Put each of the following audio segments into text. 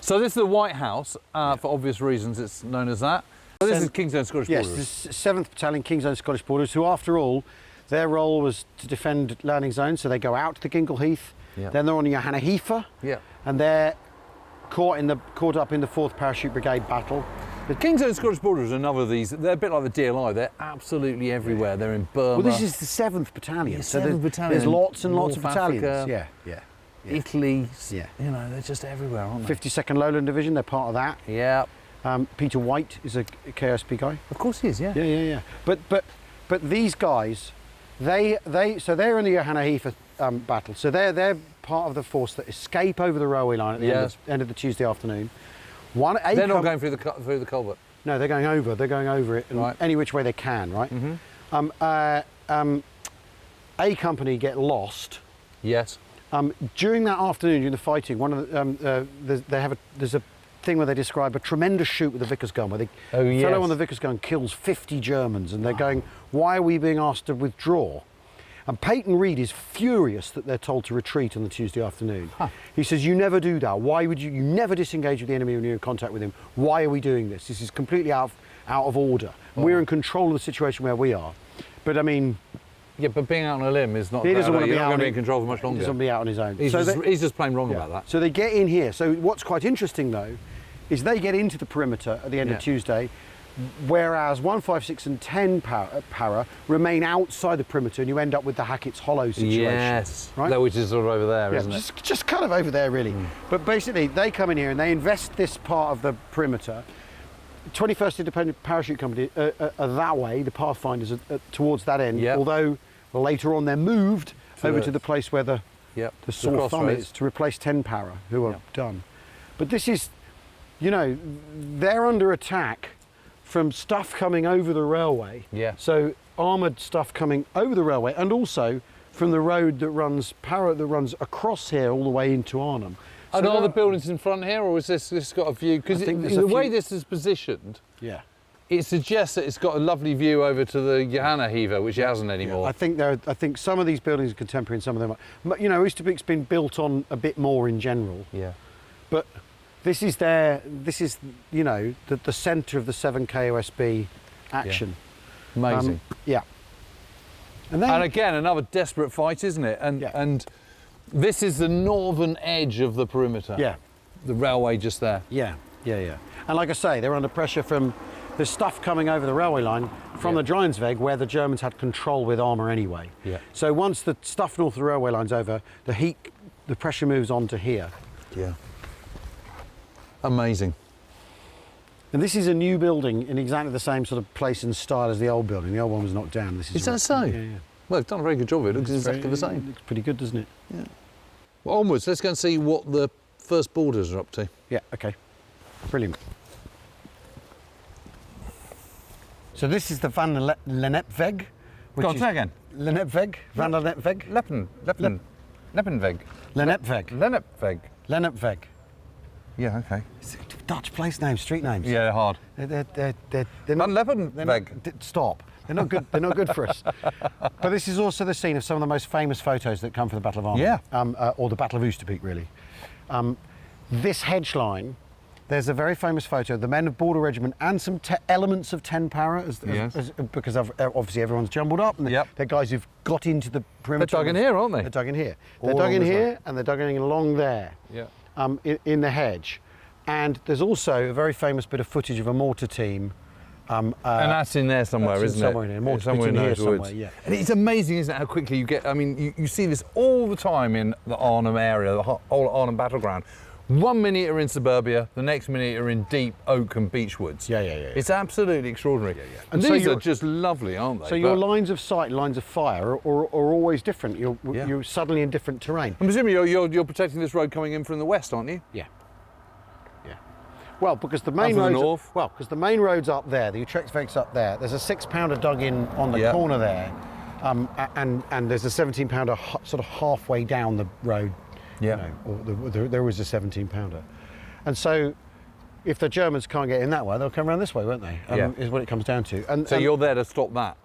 So this is the White House, for obvious reasons it's known as that. So this is King's Own Scottish Borders. Yes, this is 7th Battalion, King's Own Scottish Borders, who after all, their role was to defend landing zones, so they go out to the Gingle Heath, then they're on the Johanna Heifer, and they're caught up in the 4th Parachute Brigade battle. The King's Own Scottish Borders are another of these, they're a bit like the DLI, they're absolutely everywhere. They're in Burma. Well, this is the 7th Battalion, so there's lots and lots of battalions. Africa, yeah. Italy, you know, they're just everywhere, aren't they? 52nd Lowland Division, they're part of that. Yeah. Peter White is a KSP guy. Of course he is, yeah. Yeah. But these guys, so they're in the Johanna Heifer battle. So they're part of the force that escape over the railway line at the end of the Tuesday afternoon. They're not going through the culvert. No, they're going over it, and any which way they can, right? A company get lost. Yes. During that afternoon, during the fighting, one of the, there's a thing where they describe a tremendous shoot with a Vickers gun, where the fellow on the Vickers gun kills 50 Germans, and they're going, why are we being asked to withdraw? And Peyton Reed is furious that they're told to retreat on the Tuesday afternoon. He says, you never do that. Why would you never disengage with the enemy when you're in contact with him? Why are we doing this? This is completely out of order. We're in control of the situation where we are. But I mean... Yeah, but being out on a limb is not... He doesn't want to be in control for much longer. He doesn't want to be out on his own. He's just plain wrong about that. So they get in here. So what's quite interesting, though, is they get into the perimeter at the end of Tuesday, whereas 1, 5, 6 and 10 para remain outside the perimeter, and you end up with the Hackett's Hollow situation. Yes, right? Which is sort of over there, isn't it? Just kind of over there, really. But basically, they come in here and they invest this part of the perimeter. 21st Independent Parachute Company are that way, the Pathfinders are towards that end, although later on they're moved over to the place where the sore thumb is, to replace 10 para, who are done. But this is, you know, they're under attack from stuff coming over the railway. So armoured stuff coming over the railway, and also from the road that runs across here all the way into Arnhem. So and are the buildings in front here, or is this got a view? Because the way this is positioned, it suggests that it's got a lovely view over to the Johanna Heifer, which it hasn't anymore. I think some of these buildings are contemporary and some of them are. You know, Oosterbeek's been built on a bit more in general. But this is you know, the centre of the 7 KOSB action. Amazing. And again, another desperate fight, isn't it? And this is the northern edge of the perimeter. The railway just there. And like I say, they're under pressure from the stuff coming over the railway line from the Dreinsweg, where the Germans had control with armour anyway. So once the stuff north of the railway line's over, the pressure moves on to here. Amazing. And this is a new building in exactly the same sort of place and style as the old building. The old one was knocked down. This is that so? Well, they've done a very good job of it. It looks exactly the same. Looks pretty good, doesn't it? Well, onwards, let's go and see what the first borders are up to. Okay. Brilliant. So this is the Van Lennepweg. Go on, say again. Lennepweg. Van Lennepweg. Leppenweg. Lennepweg. Lennepweg. Yeah, okay. It's Dutch place names, street names. Yeah, they're hard. They're Van not... Leppenweg. Stop. They're not good. They're not good for us. But this is also the scene of some of the most famous photos that come from the Battle of Arnhem. Or the Battle of Oosterbeek, really. This hedge line, there's a very famous photo of the men of Border Regiment and some elements of 10 para, because obviously everyone's jumbled up, and they're guys who've got into the perimeter. They're dug in here, aren't they? They're dug in here. They're dug in here, and they're dug in along there, in the hedge. And there's also a very famous bit of footage of a mortar team. And that's in there somewhere, isn't it? Somewhere in here, somewhere in here somewhere, And it's amazing, isn't it, how quickly you get, I mean, you see this all the time in the Arnhem area, the whole Arnhem battleground. 1 minute you're in suburbia, the next minute you're in deep oak and beech woods. It's absolutely extraordinary. And these are just lovely, aren't they? So your lines of sight, lines of fire are always different. You're suddenly in different terrain. I'm presuming you're protecting this road coming in from the west, aren't you? Well, because the main road's up there, the Utrechtweg's up there. There's a 6-pounder dug in on the corner there, and there's a 17-pounder sort of halfway down the road. You know, there was a 17-pounder, and so if the Germans can't get in that way, they'll come around this way, won't they? Is what it comes down to. So you're there to stop that.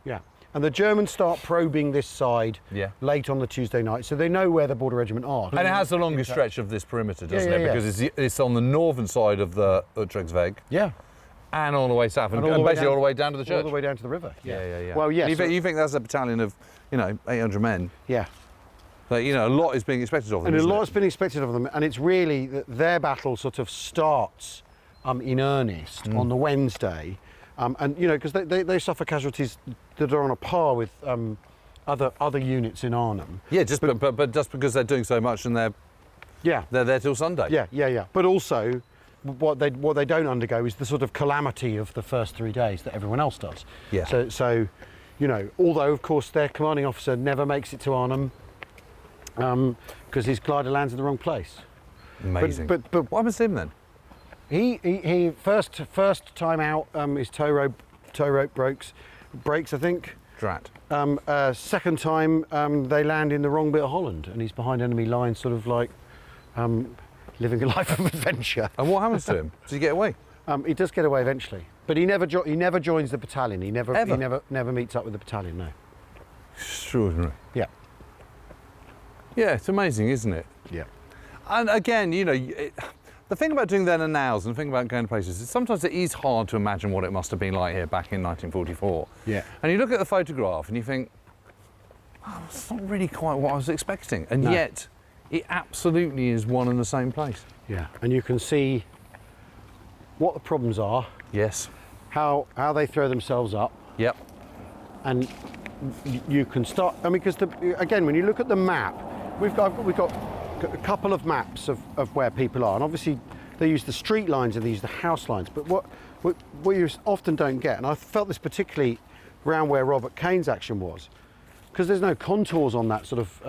And the Germans start probing this side late on the Tuesday night, so they know where the border regiment are. And it has the longest stretch of this perimeter, doesn't it? Because it's on the northern side of the Utrechtsweg. Yeah. And all the way south, and basically all the way down to the church. All the way down to the river. Yeah. Well, yes. You think that's a battalion of, 800 men? Yeah. Like, a lot is being expected of them. And a lot has been expected of them, and it's really that their battle sort of starts in earnest on the Wednesday, and because they suffer casualties that are on a par with other units in Arnhem. Yeah, but just because they're doing so much and they're there till Sunday. Yeah. But also, what they don't undergo is the sort of calamity of the first 3 days that everyone else does. Yeah. So although of course their commanding officer never makes it to Arnhem because his glider lands in the wrong place. Amazing. But what happens to him then? He first time out his tow rope breaks I think. Drat. Second time they land in the wrong bit of Holland and he's behind enemy lines, sort of like living a life of adventure. And what happens to him? Does he get away? He does get away eventually, but he never joins the battalion. He never meets up with the battalion. No. Extraordinary. Yeah. Yeah, it's amazing, isn't it? Yeah. And again, the thing about doing then and nows and the thing about going to places is sometimes it is hard to imagine what it must have been like here back in 1944. Yeah. And you look at the photograph and you think, oh, it's not really quite what I was expecting. And yet, it absolutely is one and the same place. Yeah. And you can see what the problems are. Yes. How they throw themselves up. Yep. And you can start. I mean, because again, when you look at the map, we've got a couple of maps of where people are, and obviously they use the street lines and they use the house lines. But what you often don't get, and I felt this particularly around where Robert Kane's action was, because there's no contours on that sort of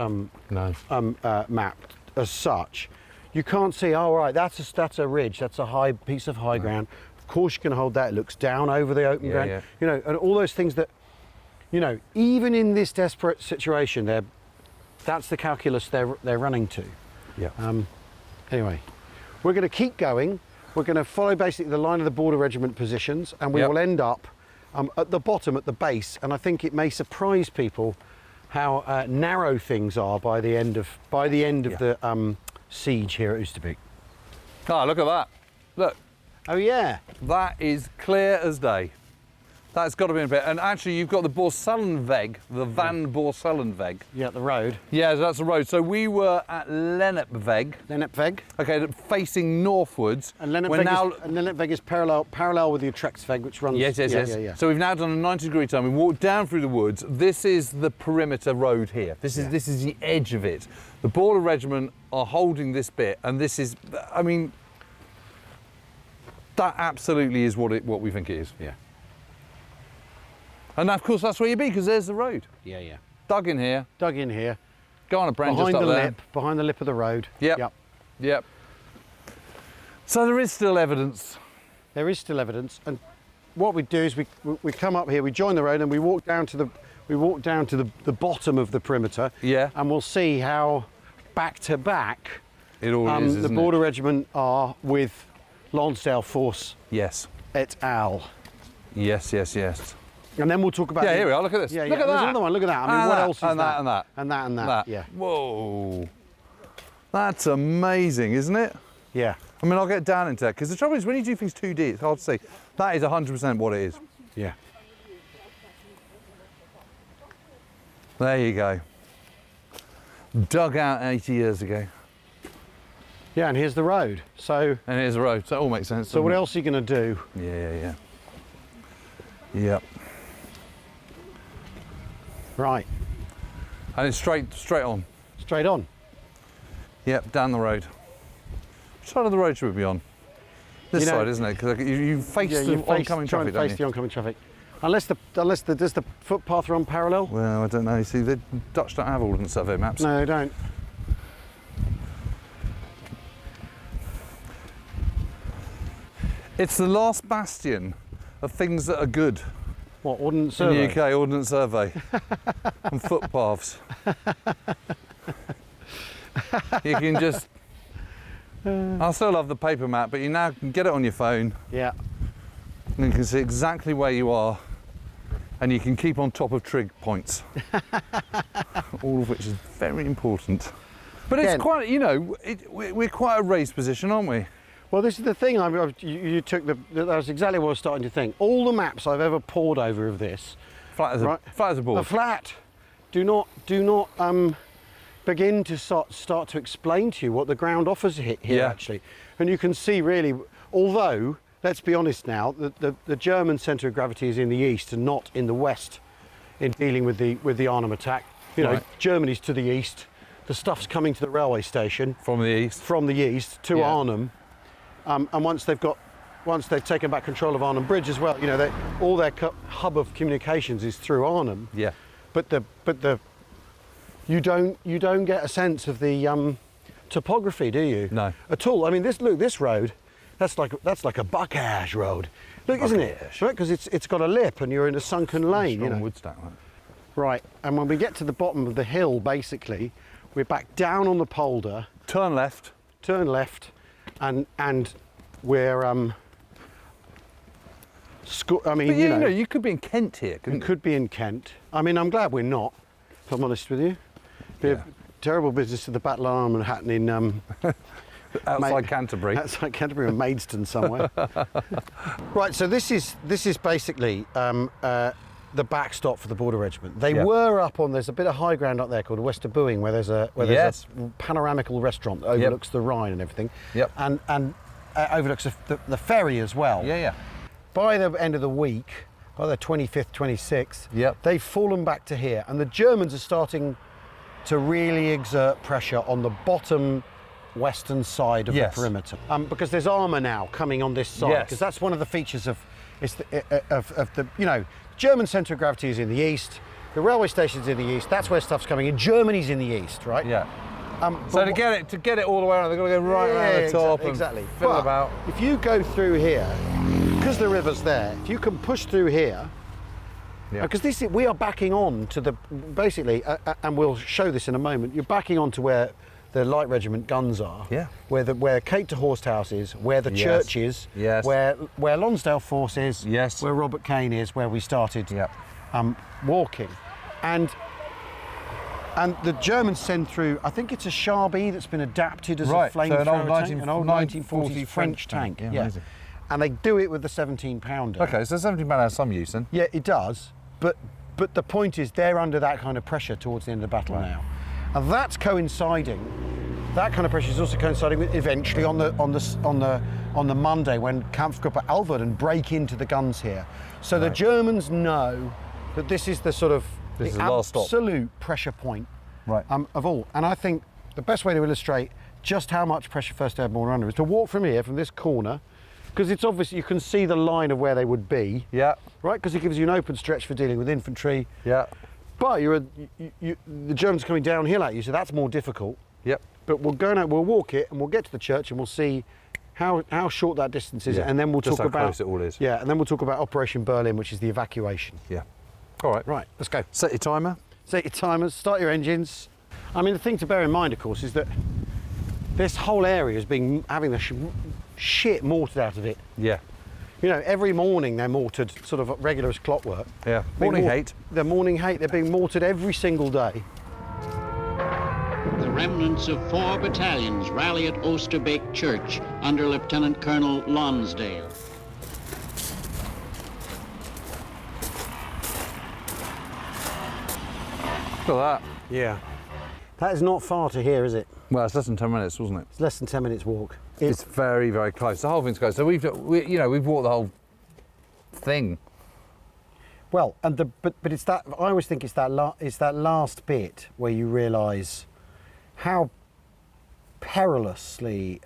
map as such. You can't see. Oh, right, that's a ridge. That's a high piece of high ground. Of course, you can hold that. It looks down over the open ground. Yeah. And all those things that, even in this desperate situation, that's the calculus they're running to. Yeah. Anyway, we're going to keep going. We're going to follow basically the line of the border regiment positions, and we will end up at the bottom, at the base. And I think it may surprise people how narrow things are by the end of the siege here at Oosterbeek. Oh, look at that! Look. Oh yeah. That is clear as day. That's got to be a bit. And actually, you've got the Borsellenweg, the Van Borsellenweg. Yeah, the road. Yeah, that's the road. So we were at Lennepweg. Lennepweg. Okay, facing northwards. And Lennepweg is parallel with the Utrechtsweg, which runs. Yes. So we've now done a 90-degree turn. We walked down through the woods. This is the perimeter road here. This is the edge of it. The border regiment are holding this bit, and this is. I mean, that absolutely is what we think it is. Yeah. And of course that's where you'd be, because there's the road. Yeah. Dug in here. Go on a Brent just up there. Behind the lip of the road. Yep. So there is still evidence. There is still evidence, and what we do is we come up here, we join the road, and we walk down to the bottom of the perimeter. Yeah. And we'll see how back to back it all is, isn't the border regiment are with Lonsdale Force. Yes. Et al. Yes. And then we'll talk about. Yeah, here we are. Look at this. Yeah, look at There's that. another one. Look at that. I mean, what else is and that? And that. And that. Yeah. Whoa. That's amazing, isn't it? Yeah. I mean, I'll get down into that, because the trouble is when you do things 2D, it's hard to see. That is 100% what it is. Yeah. There you go. Dug out 80 years ago. Yeah, and here's the road. So. And here's the road. So it all makes sense. So what else are you going to do? Yeah. Yep. Right. And it's straight on. Straight on. Yep, down the road. Which side of the road should we be on? This side, isn't it? Because you face the oncoming traffic, don't you? Face the oncoming traffic. Does the footpath run parallel? Well, I don't know. You see, the Dutch don't have ordnance survey maps. No, they don't. It's the last bastion of things that are good. What, ordnance survey? In the UK, ordnance survey. And footpaths. You can just... I still love the paper map, but you now can get it on your phone. Yeah. And you can see exactly where you are and you can keep on top of trig points, all of which is very important. But it's quite, you know, we're quite a raised position, aren't we? Well, this is the thing. You took that's exactly what I was starting to think. All the maps I've ever pored over of this, flat as a board. The flat. Do not begin to start to explain to you what the ground offers here actually, and you can see really. Although, let's be honest now, the German centre of gravity is in the east and not in the west in dealing with the Arnhem attack. You know, Germany's to the east. The stuff's coming to the railway station from the east. From the east to Arnhem. And once they've taken back control of Arnhem Bridge as well, you know, all their hub of communications is through Arnhem. Yeah. But you don't get a sense of the topography, do you? No. At all. I mean, this road, that's like a buckash road. Look, isn't it? Right, because it's got a lip and you're in a sunken lane. Strong you know. wood stack, right? Right. And when we get to the bottom of the hill, basically, we're back down on the polder. Turn left. Turn left. And we're I mean, but you know, you could be in Kent here, couldn't you? Could be in Kent. I mean, I'm glad we're not, if I'm honest with you. Be a terrible business to the Battle of Arnhem happening outside Canterbury. Outside Canterbury or Maidstone somewhere. Right, so this is basically the backstop for the Border Regiment. They were up on, there's a bit of high ground up there called Oosterbeek where there's a panoramical restaurant that overlooks the Rhine and everything. Yep. And overlooks the ferry as well. Yeah. By the end of the week, by the 25th, 26th, they've fallen back to here, and the Germans are starting to really exert pressure on the bottom western side of the perimeter, because there's armour now coming on this side, because that's one of the features of the you know, German centre of gravity is in the east, the railway station's in the east, that's where stuff's coming in. Germany's in the east, right? Yeah. So to get it all the way around, they've got to go right around the top and fill about. If you go through here, because the river's there, if you can push through here, because we are backing on to the, basically, and we'll show this in a moment, you're backing on to where the light regiment guns are, where Kate to Horst House is, where the church is, where Lonsdale Force is, where Robert Kane is, where we started walking. And the Germans send through, I think it's a Charbie that's been adapted as a flamethrower tank, an old 1940s French tank. Amazing. And they do it with the 17-pounder. Okay, so 17-pounder has some use then? Yeah, it does. But the point is, they're under that kind of pressure towards the end of the battle now, and that's coinciding. That kind of pressure is also coinciding with eventually on the Monday when Kampfgruppe Alverden break into the guns here. So the Germans know that this is the sort of the absolute pressure point of all. And I think the best way to illustrate just how much pressure 1st Airborne are under is to walk from here, from this corner, because it's obvious you can see the line of where they would be. Yeah. Right, because it gives you an open stretch for dealing with infantry. Yeah. But the Germans are coming downhill at you, so that's more difficult. Yep. But we'll walk it and we'll get to the church and we'll see how short that distance is, and then we'll talk about how close it all is. Yeah, and then we'll talk about Operation Berlin, which is the evacuation. Yeah. All right. Right, let's go. Set your timer. Set your timers, start your engines. I mean, the thing to bear in mind, of course, is that this whole area is having the shit mortared out of it. Yeah. You know, every morning they're mortared sort of regular as clockwork. Yeah. Morning hate. They're morning hate. They're being mortared every single day. The remnants of 4 battalions rally at Oosterbeek Church under Lieutenant Colonel Lonsdale. Look at that. Yeah. That is not far to here, is it? Well, it's less than 10 minutes, wasn't it? It's less than 10 minutes walk. It's very, very close. The whole thing's close. So we've walked the whole thing. Well, but it's that, I always think it's that last bit where you realise how perilously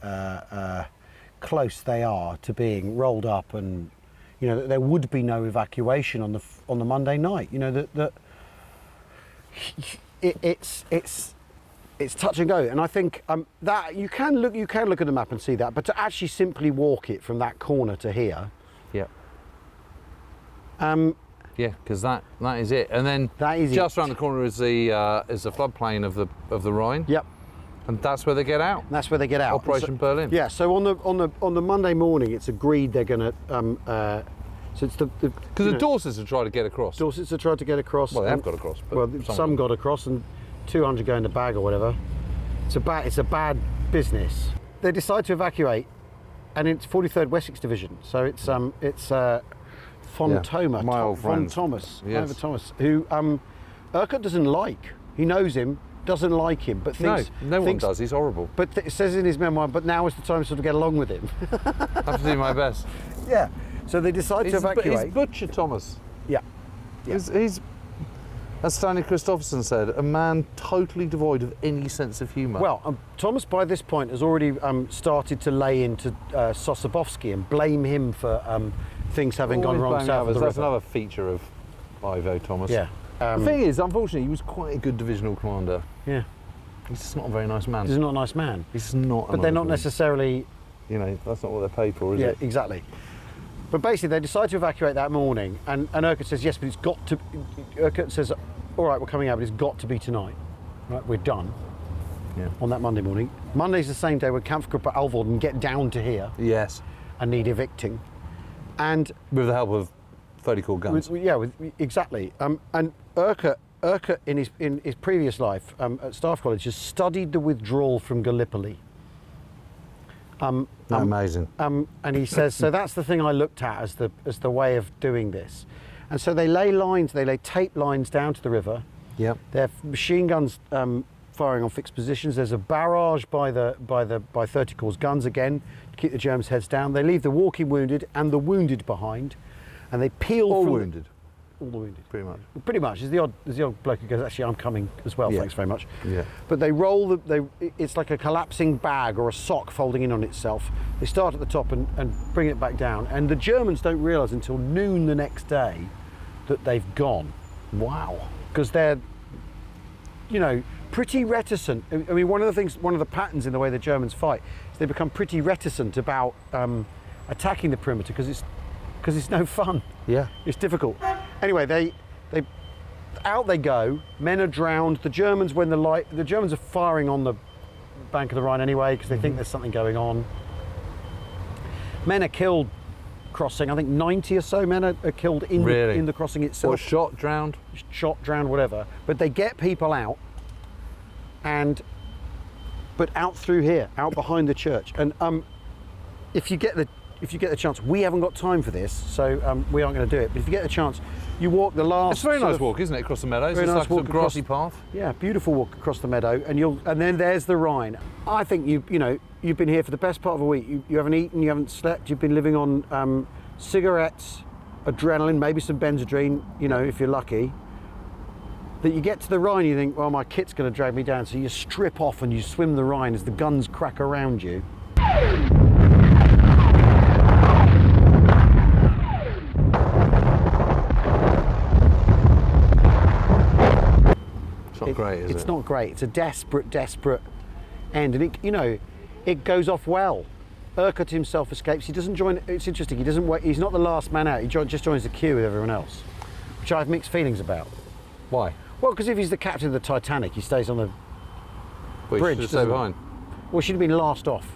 close they are to being rolled up, and you know that there would be no evacuation on the Monday night. You know that it's touch and go, and I think that you can look at the map and see that, but to actually simply walk it from that corner to here, yeah, because that is it, and then just around the corner is the floodplain of the Rhine. Yep, and that's where they get out. That's where they get out. Operation Berlin. Yeah. So on the Monday morning, it's agreed they're going to So it's the because the Dorsets have tried to get across. Dorsets have tried to get across. Well, they have got across. But well, some got across, and 200 go in the bag or whatever. It's a bad business. They decide to evacuate, and it's 43rd Wessex Division. So it's Von Thoma, my old friend. Von Thomas, Yes. Oliver Thomas, who Urquhart doesn't like. He knows him, doesn't like him, but thinks no one does. He's horrible. But it says in his memoir, but now is the time to sort of get along with him. I have to do my best. Yeah. So they decide to evacuate. He's Butcher Thomas. Yeah. He's, as Stanley Christopherson said, a man totally devoid of any sense of humour. Well, Thomas by this point has already started to lay into Sosabowski and blame him for things having gone wrong south of the river. That's another feature of Ivo Thomas. Yeah. The thing is, unfortunately, he was quite a good divisional commander. Yeah. He's just not a very nice man. He's not a nice man. He's just not. But they're not necessarily. You know, that's not what they're paid for, is it? Yeah, exactly. But basically, they decide to evacuate that morning, and Urquhart says yes, but it's got to. Urquhart says, "All right, we're coming out, but it's got to be tonight. Right, we're done." Yeah. On that Monday morning. Monday's the same day when Kampfgruppe Alvord get down to here. Yes. And need evicting, and with the help of 30 core guns. Exactly. And Urquhart in his previous life at Staff College has studied the withdrawal from Gallipoli. Amazing. And he says, so that's the thing I looked at as the way of doing this. And so they lay tape lines down to the river. Yep. They have machine guns firing on fixed positions. There's a barrage by 30 Corps guns again to keep the Germans' heads down. They leave the walking wounded and the wounded behind, and they peel all from wounded. All the wounded. Pretty much. Pretty much. There's the odd bloke who goes, actually, I'm coming as well, thanks very much. Yeah. But they roll, it's like a collapsing bag or a sock folding in on itself. They start at the top and bring it back down. And the Germans don't realise until noon the next day that they've gone. Wow. Because they're, pretty reticent. I mean, one of the patterns in the way the Germans fight is they become pretty reticent about attacking the perimeter because it's no fun. Yeah. It's difficult. Anyway, they out they go. Men are drowned. The Germans, the Germans are firing on the bank of the Rhine anyway because they think there's something going on. Men are killed crossing. I think 90 or so men are killed in the crossing itself. Or shot, drowned, whatever. But they get people out, but out through here, out behind the church. And if you get the chance, we haven't got time for this, so we aren't going to do it. But if you get the chance, you walk the last. It's a very nice walk, isn't it, across the meadows? It's like a grassy path. Yeah, beautiful walk across the meadow, and then there's the Rhine. I think you've been here for the best part of a week. You haven't eaten, you haven't slept. You've been living on cigarettes, adrenaline, maybe some Benzedrine. If you're lucky. That you get to the Rhine, you think, well, my kit's going to drag me down. So you strip off and you swim the Rhine as the guns crack around you. It's not great, is it? It's not great. It's a desperate end, and it goes off well. Urquhart himself escapes. He doesn't join. It's interesting. He doesn't wait. He's not the last man out. He just joins the queue with everyone else, which I have mixed feelings about. Why? Well, because if he's the captain of the Titanic, he stays on the bridge. He should stay behind. Well, he should have been last off.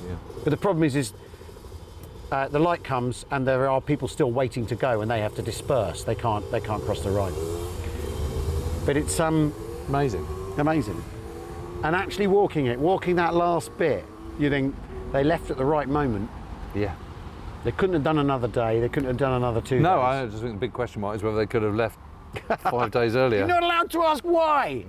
Yeah. But the problem is the light comes and there are people still waiting to go, and they have to disperse. They can't cross the Rhine. But it's amazing. And actually walking that last bit, you think they left at the right moment. Yeah. They couldn't have done another day. They couldn't have done another 2 days. No, I just think the big question mark is whether they could have left 5 days earlier. You're not allowed to ask why.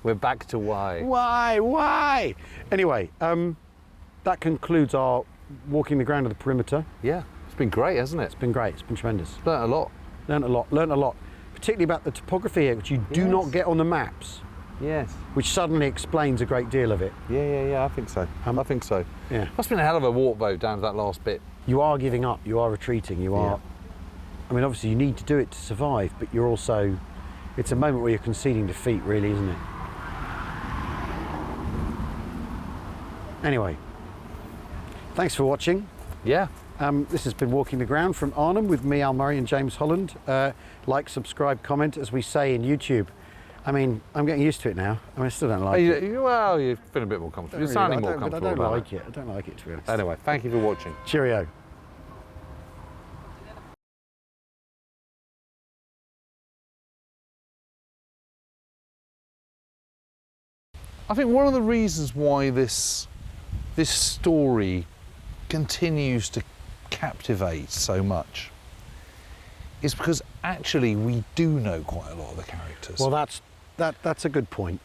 We're back to why. Why? Anyway, that concludes our walking the ground of the perimeter. Yeah, it's been great, hasn't it? It's been great. It's been tremendous. Learned a lot. Particularly about the topography here, which you do not get on the maps. Yes. Which suddenly explains a great deal of it. Yeah, I think so. I think so. Yeah. Must have been a hell of a walk, though, down to that last bit. You are giving up. You are retreating. You are. I mean, obviously, you need to do it to survive, but you're also. It's a moment where you're conceding defeat, really, isn't it? Anyway, thanks for watching. Yeah. This has been Walking the Ground from Arnhem with me, Al Murray, and James Holland. Like, subscribe, comment, as we say in YouTube. I mean, I'm getting used to it now. I mean, I still don't like it. Well, you're feeling a bit more comfortable. You're sounding more comfortable. I don't like it. I don't like it, to be honest. Anyway, thank you for watching. Cheerio. I think one of the reasons why this story continues to captivate so much is because actually we do know quite a lot of the characters. Well, that's a good point.